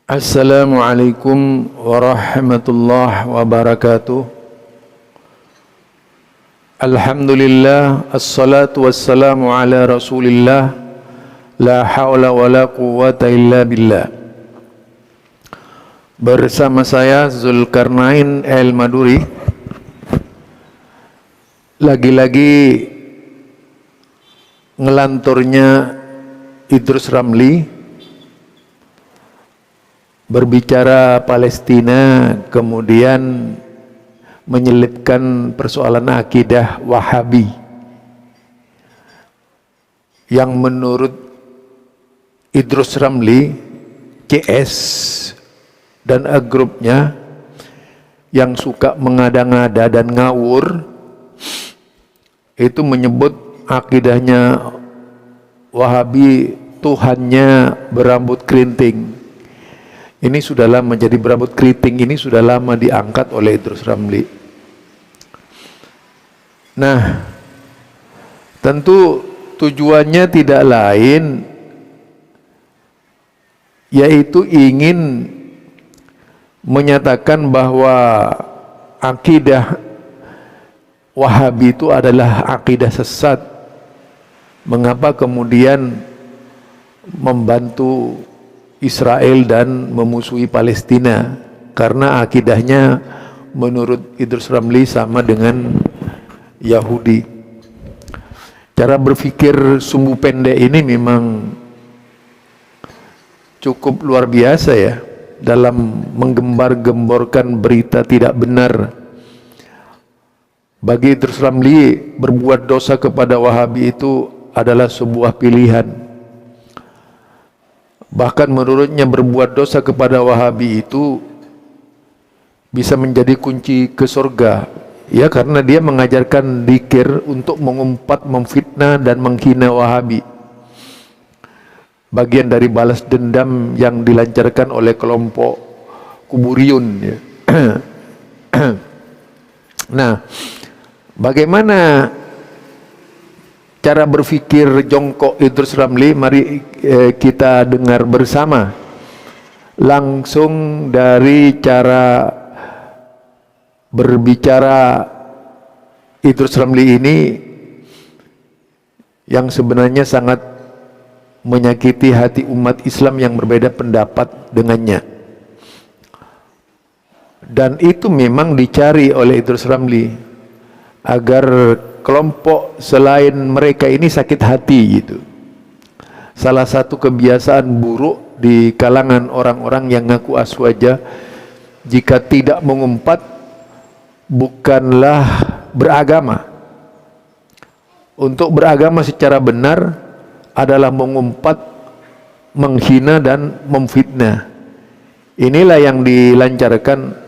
Assalamualaikum warahmatullahi wabarakatuh. Alhamdulillah, assalatu wassalamu ala rasulillah, la hawla wa la quwwata illa billah. Bersama saya Zulkarnain El-Maduri, lagi-lagi ngelanturnya Idrus Ramli berbicara Palestina, kemudian menyelipkan persoalan akidah Wahabi yang menurut Idrus Ramli, CS dan grupnya yang suka mengada-ngada dan ngawur, itu menyebut akidahnya Wahabi Tuhannya berambut kerinting. Ini sudahlah menjadi berambut keriting, ini sudah lama diangkat oleh Idrus Ramli. Nah, tentu tujuannya tidak lain yaitu ingin menyatakan bahwa akidah Wahabi itu adalah akidah sesat. Mengapa kemudian membantu Israel dan memusuhi Palestina? Karena akidahnya menurut Idrus Ramli sama dengan Yahudi. Cara berpikir sumbu pendek ini memang cukup luar biasa ya, dalam menggembar-gemborkan berita tidak benar. Bagi Idrus Ramli, berbuat dosa kepada Wahabi itu adalah sebuah pilihan. Bahkan menurutnya berbuat dosa kepada Wahabi itu bisa menjadi kunci ke surga, ya, karena dia mengajarkan dzikir untuk mengumpat, memfitnah dan menghina Wahabi. Bagian dari balas dendam yang dilancarkan oleh kelompok Kuburiyun, ya. Nah, bagaimana cara berpikir jongkok Idrus Ramli? Mari kita dengar bersama langsung dari cara berbicara Idrus Ramli ini yang sebenarnya sangat menyakiti hati umat Islam yang berbeda pendapat dengannya. Dan itu memang dicari oleh Idrus Ramli agar kelompok selain mereka ini sakit hati gitu. Salah satu kebiasaan buruk di kalangan orang-orang yang ngaku aswaja, jika tidak mengumpat bukanlah beragama. Untuk beragama secara benar adalah mengumpat, menghina dan memfitnah. Inilah yang dilancarkan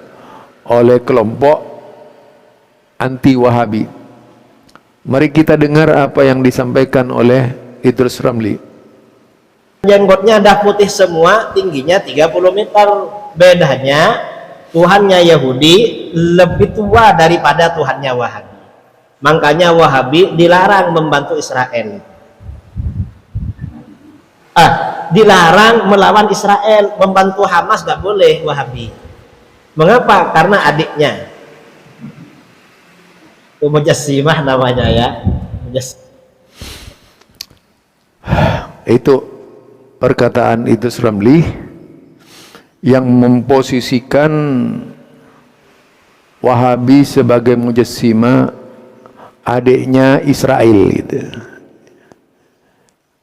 oleh kelompok anti Wahabi. Mari kita dengar apa yang disampaikan oleh Idrus Ramli. Jenggotnya dah putih semua, tingginya 30 meter. Bedanya Tuhannya Yahudi lebih tua daripada Tuhannya Wahabi. Makanya Wahabi dilarang membantu Israel. Dilarang melawan Israel, membantu Hamas gak boleh Wahabi. Mengapa? Karena adiknya. Itu Mujassimah namanya ya. Itu perkataan Idrus Ramli yang memposisikan Wahabi sebagai Mujassimah, adiknya Israel gitu.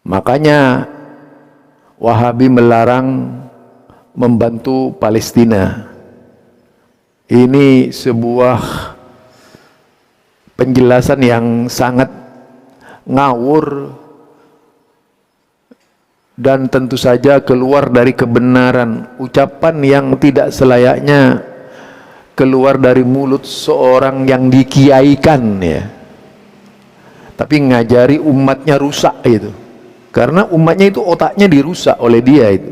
Makanya Wahabi melarang membantu Palestina. Ini sebuah penjelasan yang sangat ngawur dan tentu saja keluar dari kebenaran, ucapan yang tidak selayaknya keluar dari mulut seorang yang dikiaikan ya, tapi ngajari umatnya rusak itu. Karena umatnya itu otaknya dirusak oleh dia itu,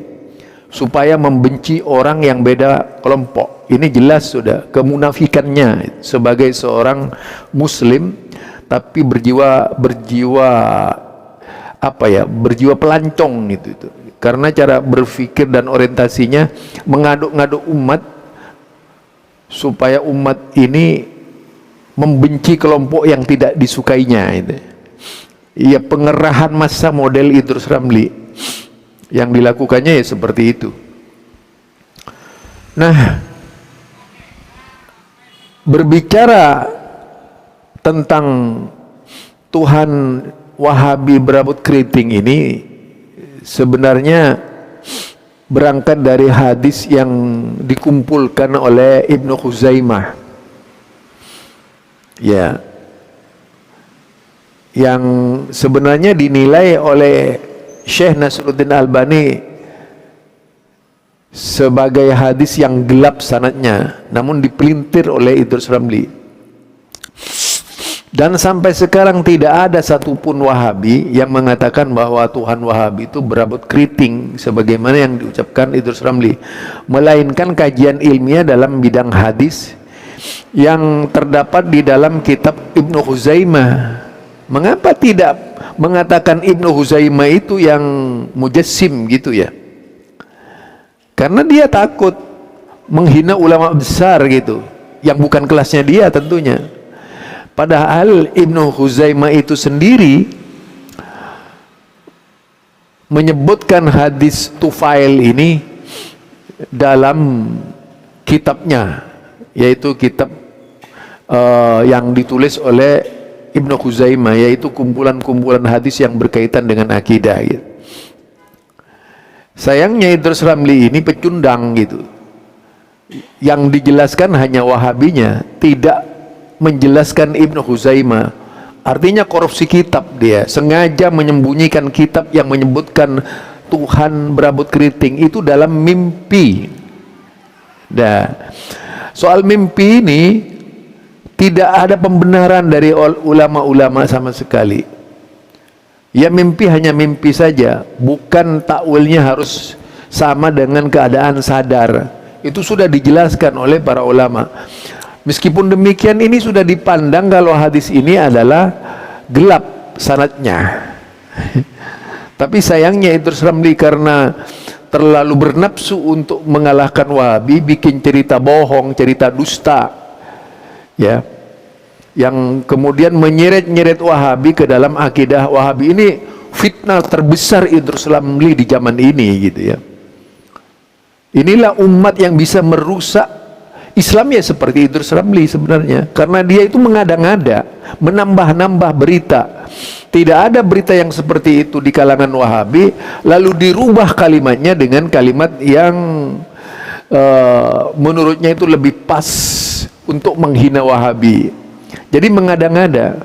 supaya membenci orang yang beda kelompok. Ini jelas sudah kemunafikannya sebagai seorang muslim, tapi berjiwa berjiwa pelancong itu. karena cara berpikir dan orientasinya mengaduk-ngaduk umat supaya umat ini membenci kelompok yang tidak disukainya. Itu ya, pengerahan massa model Idrus Ramli yang dilakukannya ya seperti itu. Nah, berbicara tentang Tuhan Wahabi berambut keriting ini sebenarnya berangkat dari hadis yang dikumpulkan oleh Ibnu Khuzaimah, ya, yang sebenarnya dinilai oleh Syekh Nasruddin Albani sebagai hadis yang gelap sanadnya, namun dipelintir oleh Idrus Ramli. Dan sampai sekarang tidak ada satupun Wahabi yang mengatakan bahwa Tuhan Wahabi itu berambut keriting sebagaimana yang diucapkan Idrus Ramli, melainkan kajian ilmiah dalam bidang hadis yang terdapat di dalam kitab Ibnu Khuzaimah. Mengapa tidak mengatakan Ibnu Khuzaimah itu yang mujassim gitu ya? Karena dia takut menghina ulama besar gitu, yang bukan kelasnya dia tentunya. Padahal Ibnu Khuzaimah itu sendiri menyebutkan hadis Tufail ini dalam kitabnya, yaitu kitab yang ditulis oleh Ibnu Khuzaimah, yaitu kumpulan-kumpulan hadis yang berkaitan dengan akidah gitu. Sayangnya Idrus Ramli ini pecundang gitu, yang dijelaskan hanya Wahabinya, tidak menjelaskan Ibnu Khuzaimah. Artinya korupsi kitab, dia sengaja menyembunyikan kitab yang menyebutkan Tuhan berambut keriting itu dalam mimpi. Nah, soal mimpi ini tidak ada pembenaran dari ulama-ulama sama sekali. Ya, mimpi hanya mimpi saja, bukan takwilnya harus sama dengan keadaan sadar. Itu sudah dijelaskan oleh para ulama. Meskipun demikian, ini sudah dipandang kalau hadis ini adalah gelap sanadnya. Tapi sayangnya Idrus Ramli karena terlalu bernafsu untuk mengalahkan Wahabi, bikin cerita bohong, cerita dusta, ya, yang kemudian menyeret-nyeret Wahabi ke dalam akidah Wahabi. Ini fitnah terbesar Idrus Ramli di zaman ini gitu ya. Inilah umat yang bisa merusak Islam ya, seperti Idrus Ramli sebenarnya, karena dia itu mengada-ngada, menambah-nambah berita. Tidak ada berita yang seperti itu di kalangan Wahabi, lalu dirubah kalimatnya dengan kalimat yang menurutnya itu lebih pas untuk menghina Wahabi. Jadi mengada-ngada.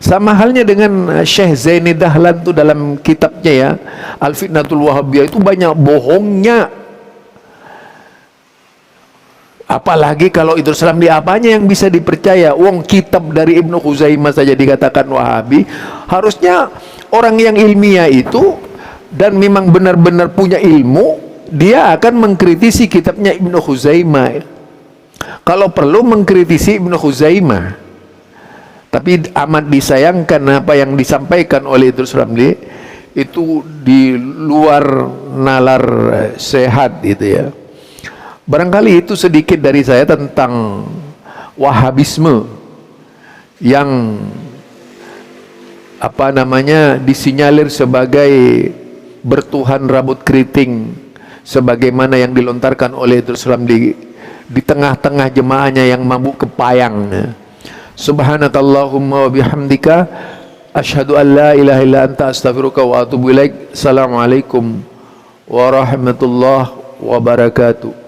Sama halnya dengan Syekh Zaini Dahlan itu dalam kitabnya ya, Al-Fitnatul Wahabiyah, itu banyak bohongnya. Apalagi kalau Idrus Ramli, apanya yang bisa dipercaya? Wong kitab dari Ibnu Khuzaimah saja dikatakan Wahabi. Harusnya orang yang ilmiah itu dan memang benar-benar punya ilmu, dia akan mengkritisi kitabnya Ibnu Khuzaimah. Kalau perlu mengkritisi Ibnu Khuzaimah. Tapi amat disayangkan apa yang disampaikan oleh Idrus Ramli itu di luar nalar sehat gitu ya. Barangkali itu sedikit dari saya tentang Wahabisme yang apa namanya disinyalir sebagai bertuhan rambut keriting, sebagaimana yang dilontarkan oleh Idrus Ramli di tengah-tengah jemaahnya yang mabuk kepayang. Subhanakallahumma wa bihamdika asyhadu an la ilaha illa anta astaghfiruka wa atubu ilaik. Assalamualaikum warahmatullahi wabarakatuh.